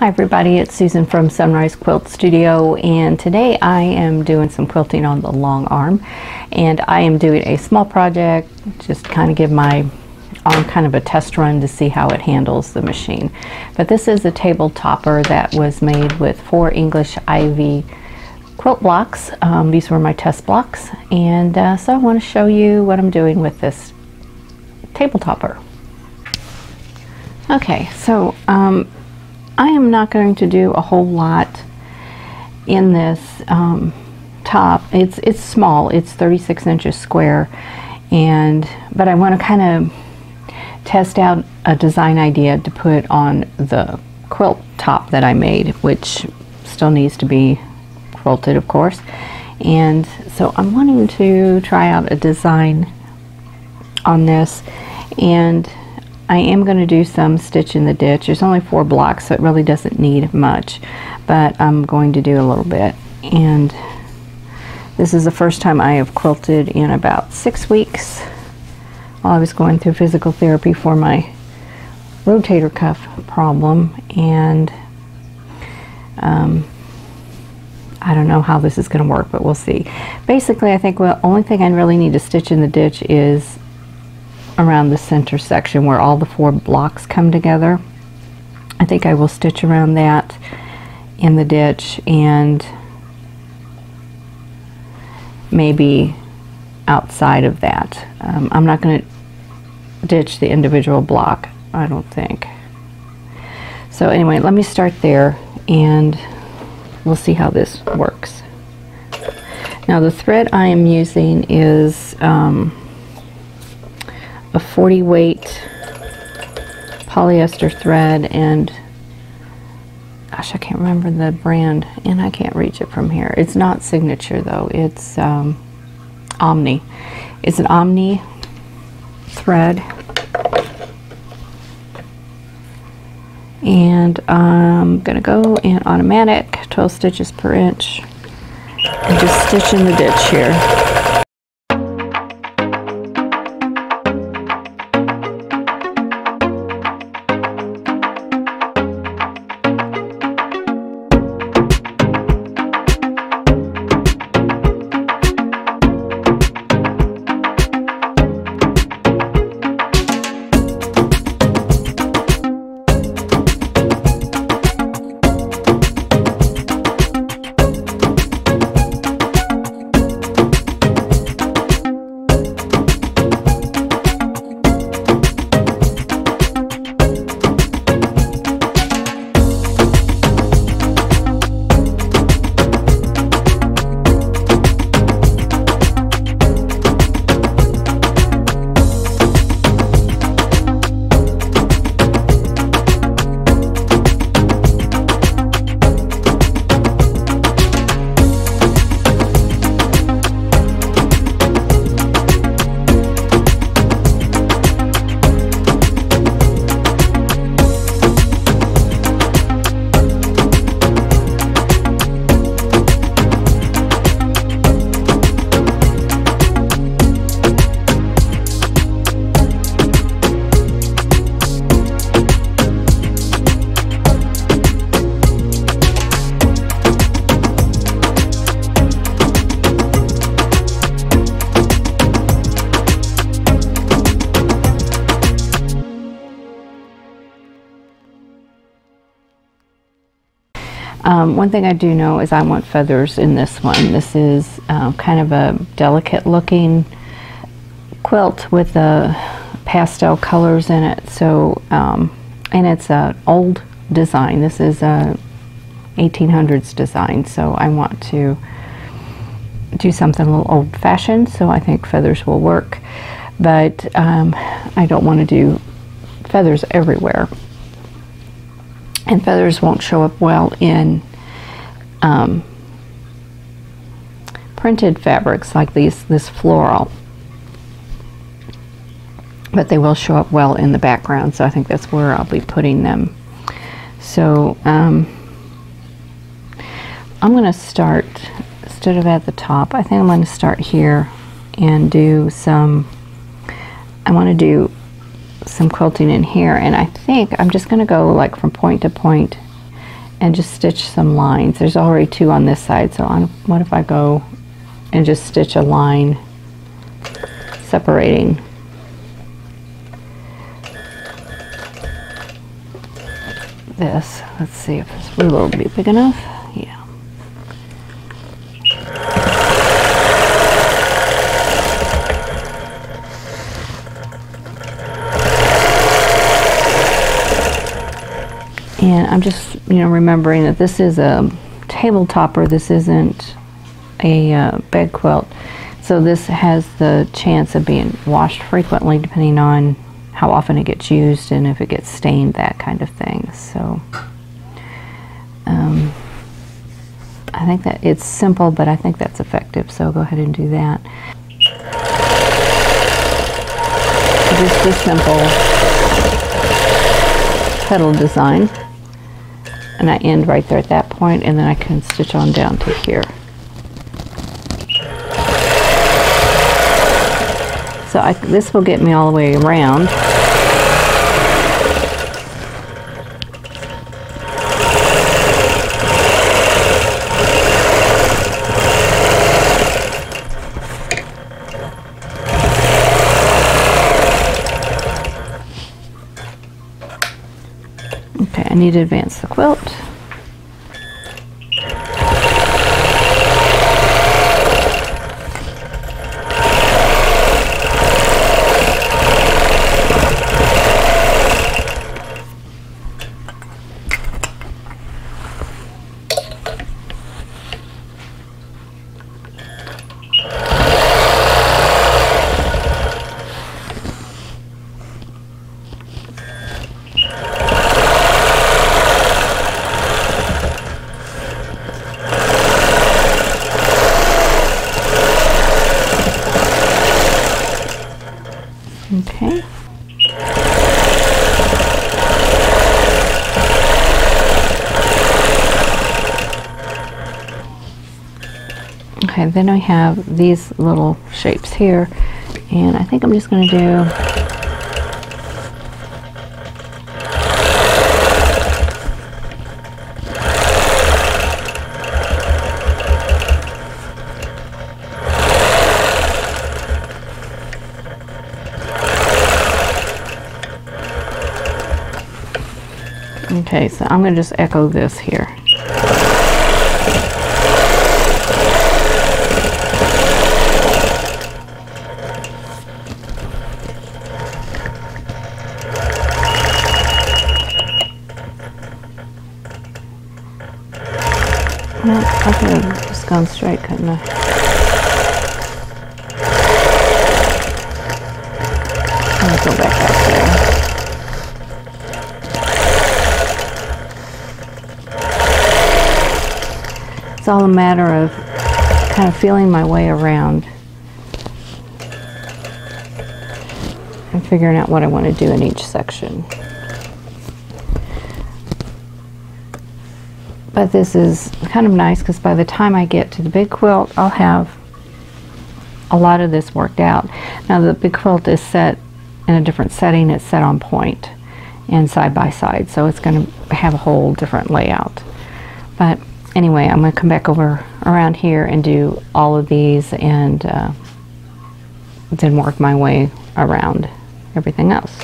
Hi everybody, it's Susan from Sunrise Quilt Studio, and today I am doing some quilting on the long arm, and I am doing a small project, just kind of give my arm kind of a test run to see how it handles the machine. But this is a table topper that was made with 4 English ivy quilt blocks. These were my test blocks, and so I want to show you what I'm doing with this table topper. Okay, so I am not going to do a whole lot in this top. It's small. It's 36 inches square, but I want to kind of test out a design idea to put on the quilt top that I made, which still needs to be quilted, of course. And so I'm wanting to try out a design on this, and I am going to do some stitch in the ditch. There's only 4 blocks, so it really doesn't need much, but I'm going to do a little bit. And this is the first time I have quilted in about 6 weeks while I was going through physical therapy for my rotator cuff problem, and I don't know how this is going to work, but we'll see. Basically, I think the only thing I really need to stitch in the ditch is around the center section where all the 4 blocks come together. I think I will stitch around that in the ditch, and maybe outside of that. I'm not going to ditch the individual block, I don't think. So anyway, let me start there and we'll see how this works. Now the thread I am using is a 40 weight polyester thread, and gosh, I can't remember the brand, and I can't reach it from here. It's not Signature though, it's Omni. It's an Omni thread, and I'm gonna go in automatic 12 stitches per inch and just stitch in the ditch here. One thing I do know is I want feathers in this one. This is kind of a delicate looking quilt with pastel colors in it. So, and it's an old design. This is a 1800s design. So I want to do something a little old-fashioned. So I think feathers will work, but I don't want to do feathers everywhere. And feathers won't show up well in printed fabrics like this floral, but they will show up well in the background, so I think that's where I'll be putting them. So I'm going to start, instead of at the top, I think I'm going to start here and do some, I want to do some quilting in here, and I think I'm just going to go like from point to point and just stitch some lines. There's already 2 on this side, so what if I go and just stitch a line separating this. Let's see if this ruler will be big enough. Yeah. And I'm just, remembering that this is a table topper. This isn't a bed quilt. So this has the chance of being washed frequently depending on how often it gets used and if it gets stained, that kind of thing. So I think that it's simple, but I think that's effective. So go ahead and do that. Just a simple petal design. And I end right there at that point, and then I can stitch on down to here. So this will get me all the way around. Okay, I need to advance the quilt. Okay. Okay, then I have these little shapes here, and I think I'm just going to do okay, so I'm going to just echo this here. No, I could have just gone straight, couldn't I? I'll go back out there. It's all a matter of kind of feeling my way around and figuring out what I want to do in each section. But this is kind of nice because by the time I get to the big quilt, I'll have a lot of this worked out. Now the big quilt is set in a different setting. It's set on point and side by side, so it's going to have a whole different layout. But anyway, I'm going to come back over around here and do all of these and then work my way around everything else.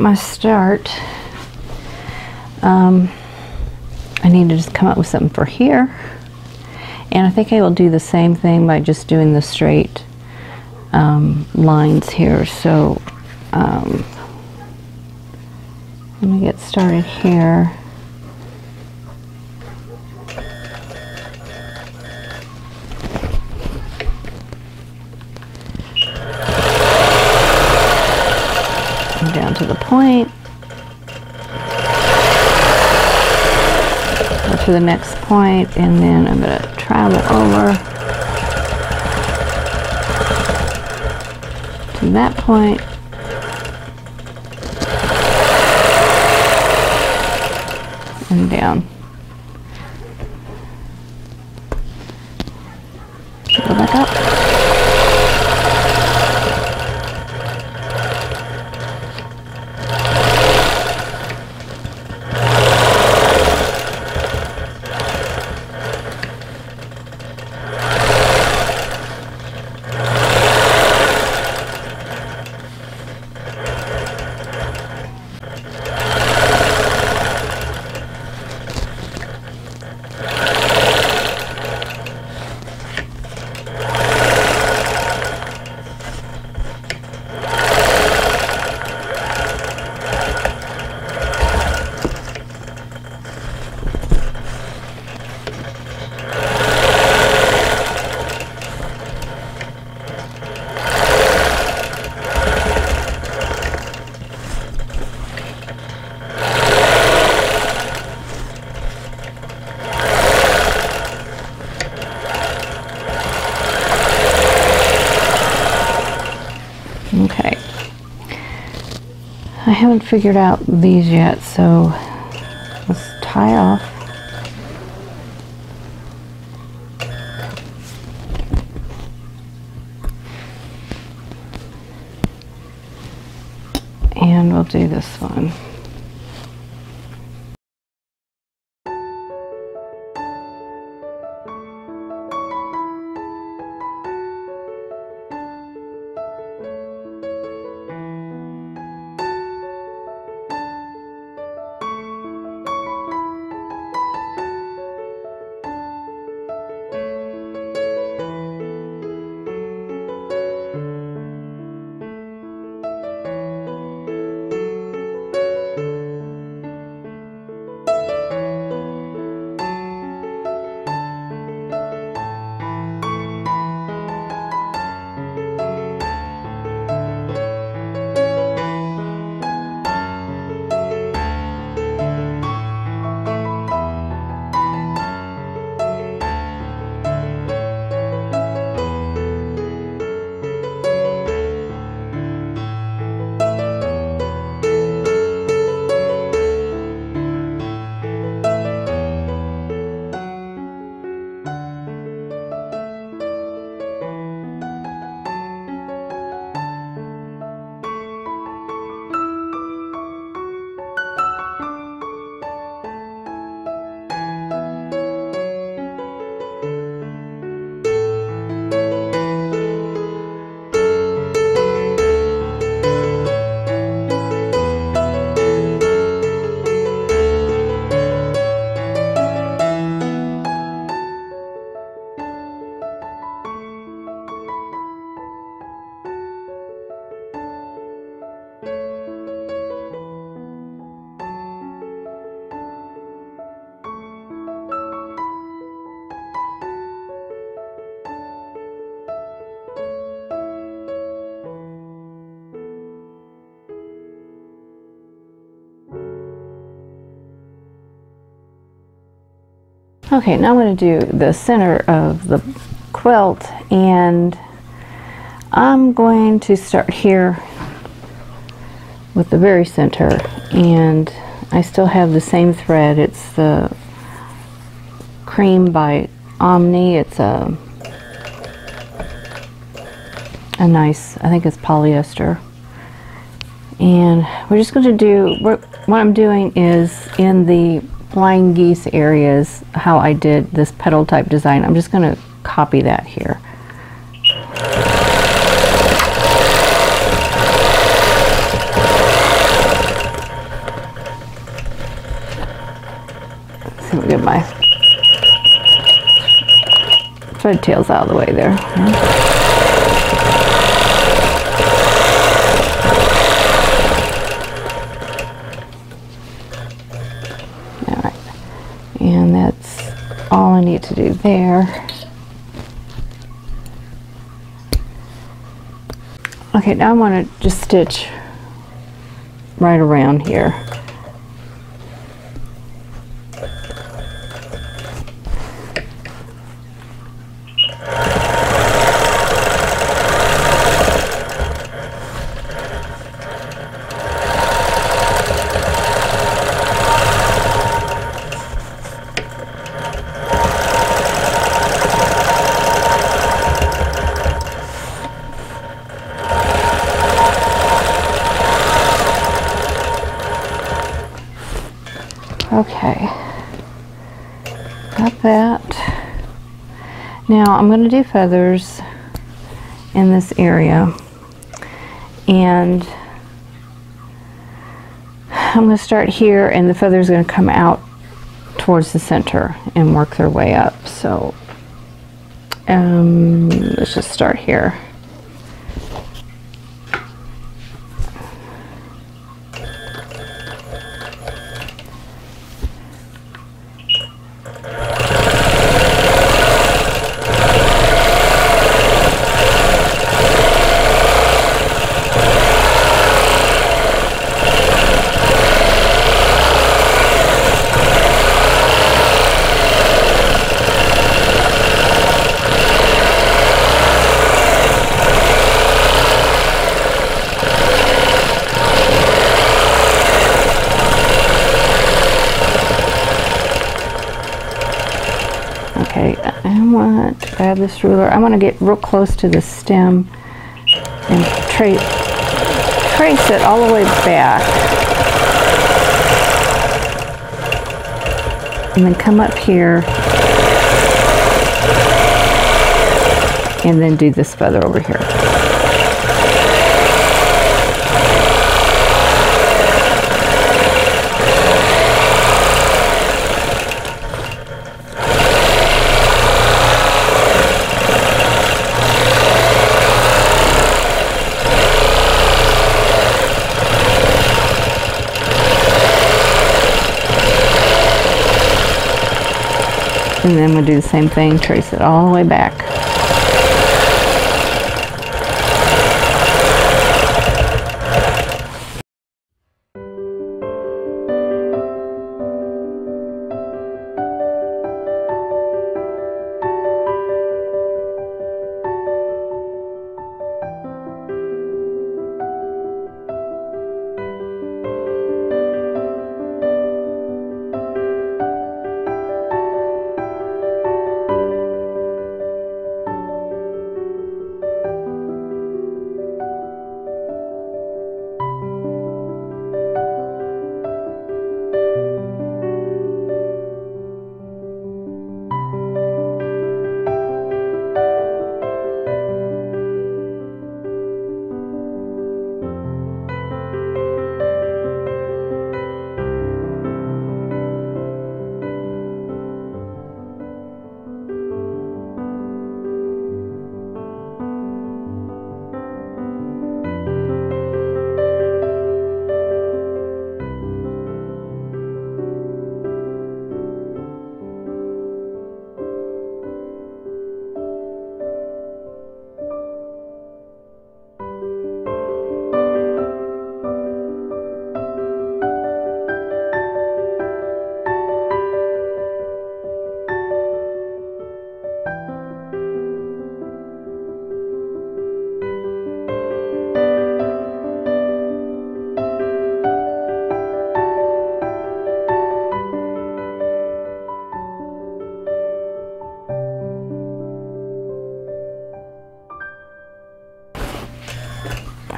my start. I need to just come up with something for here. And I think I will do the same thing by just doing the straight lines here. So let me get started here. Down to the point. Go to the next point, and then I'm going to travel over to that point. And down. Go back up. Okay, I haven't figured out these yet, so let's tie off. And we'll do this one. Okay, now I'm going to do the center of the quilt, and I'm going to start here with the very center, and I still have the same thread. It's the Cream by Omni. It's a nice, I think it's polyester. And we're just going to do, what I'm doing is in the flying geese areas, how I did this petal type design, I'm just going to copy that here. Let me get my thread tails out of the way there. Alright, and that's all I need to do there. Okay, now I want to just stitch right around here. Okay, got that. Now I'm going to do feathers in this area, and I'm going to start here, and the feathers are going to come out towards the center and work their way up. So let's just start here. Okay, I want to grab this ruler. I want to get real close to the stem and trace it all the way back. And then come up here and then do this feather over here. And then we'll do the same thing, trace it all the way back.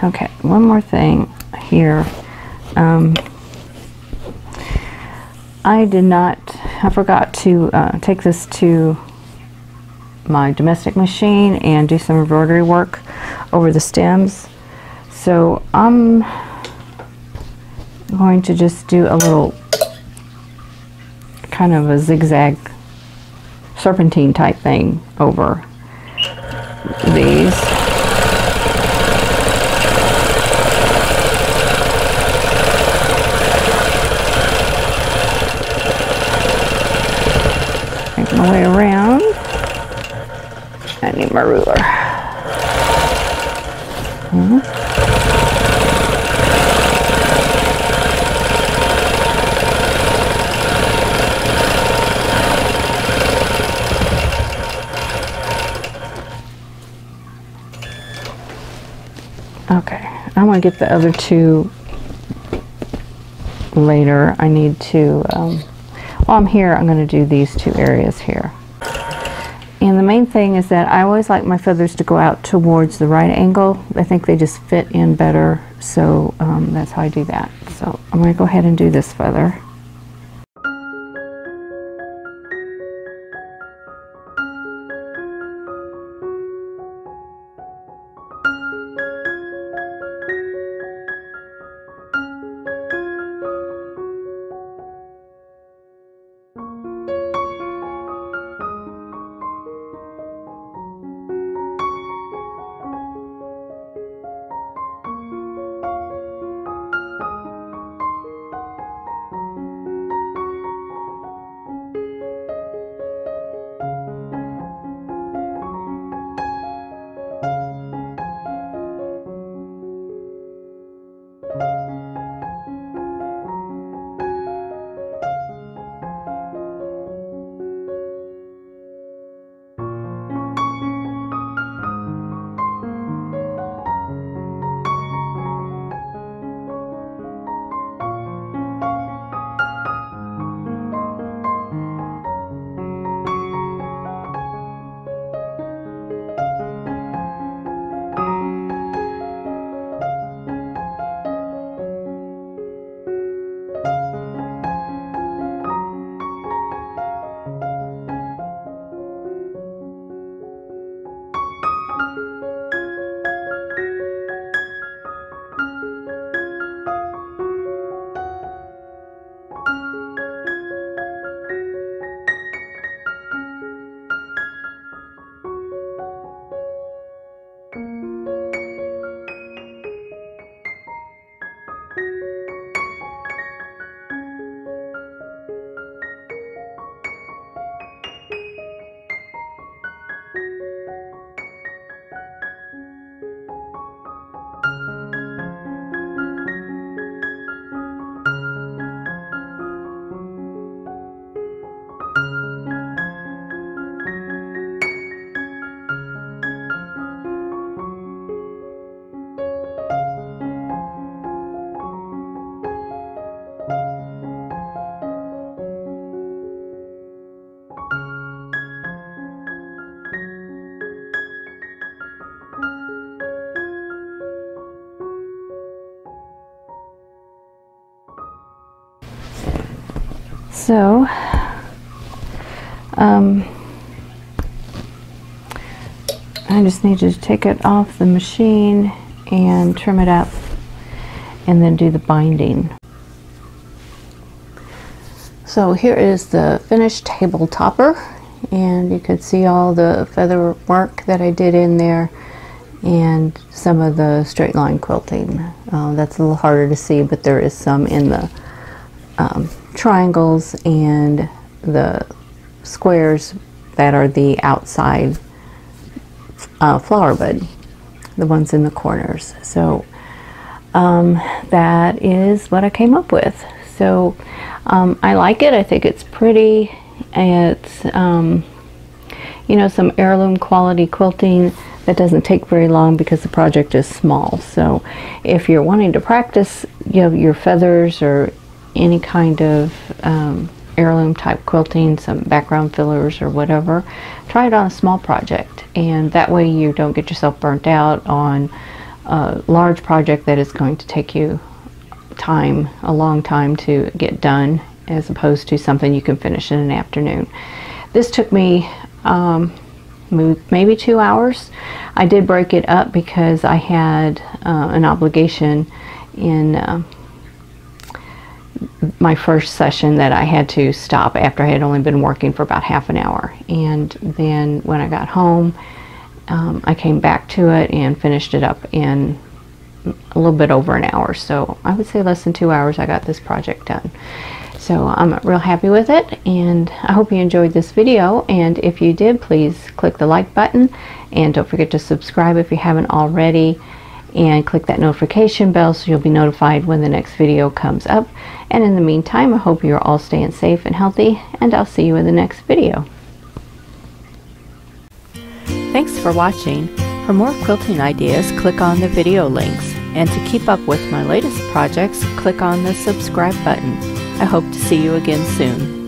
Okay, one more thing here. I forgot to take this to my domestic machine and do some embroidery work over the stems. So I'm going to just do a little kind of a zigzag serpentine type thing over these. Make my way around. I need my ruler. Okay, I'm going to get the other two later. I need to, while I'm here, I'm going to do these two areas here. And the main thing is that I always like my feathers to go out towards the right angle. I think they just fit in better, so that's how I do that. So I'm going to go ahead and do this feather. So, I just need to take it off the machine and trim it up and then do the binding. So here is the finished table topper, and you could see all the feather work that I did in there and some of the straight line quilting. That's a little harder to see, but there is some in the triangles and the squares that are the outside flower bud, the ones in the corners. So that is what I came up with. So I like it. I think it's pretty. It's you know, some heirloom quality quilting that doesn't take very long because the project is small. So if you're wanting to practice, you know, your feathers or any kind of heirloom type quilting, some background fillers or whatever, try it on a small project, and that way you don't get yourself burnt out on a large project that is going to take you time, a long time to get done, as opposed to something you can finish in an afternoon. This took me maybe 2 hours. I did break it up because I had an obligation in my first session that I had to stop after I had only been working for about half an hour. And then when I got home, I came back to it and finished it up in a little bit over an hour. So I would say less than 2 hours I got this project done. So I'm real happy with it, and I hope you enjoyed this video. And if you did, please click the like button, and don't forget to subscribe if you haven't already, and click that notification bell so you'll be notified when the next video comes up. And in the meantime, I hope you're all staying safe and healthy, and I'll see you in the next video. Thanks for watching. For more quilting ideas, click on the video links. And to keep up with my latest projects, click on the subscribe button. I hope to see you again soon.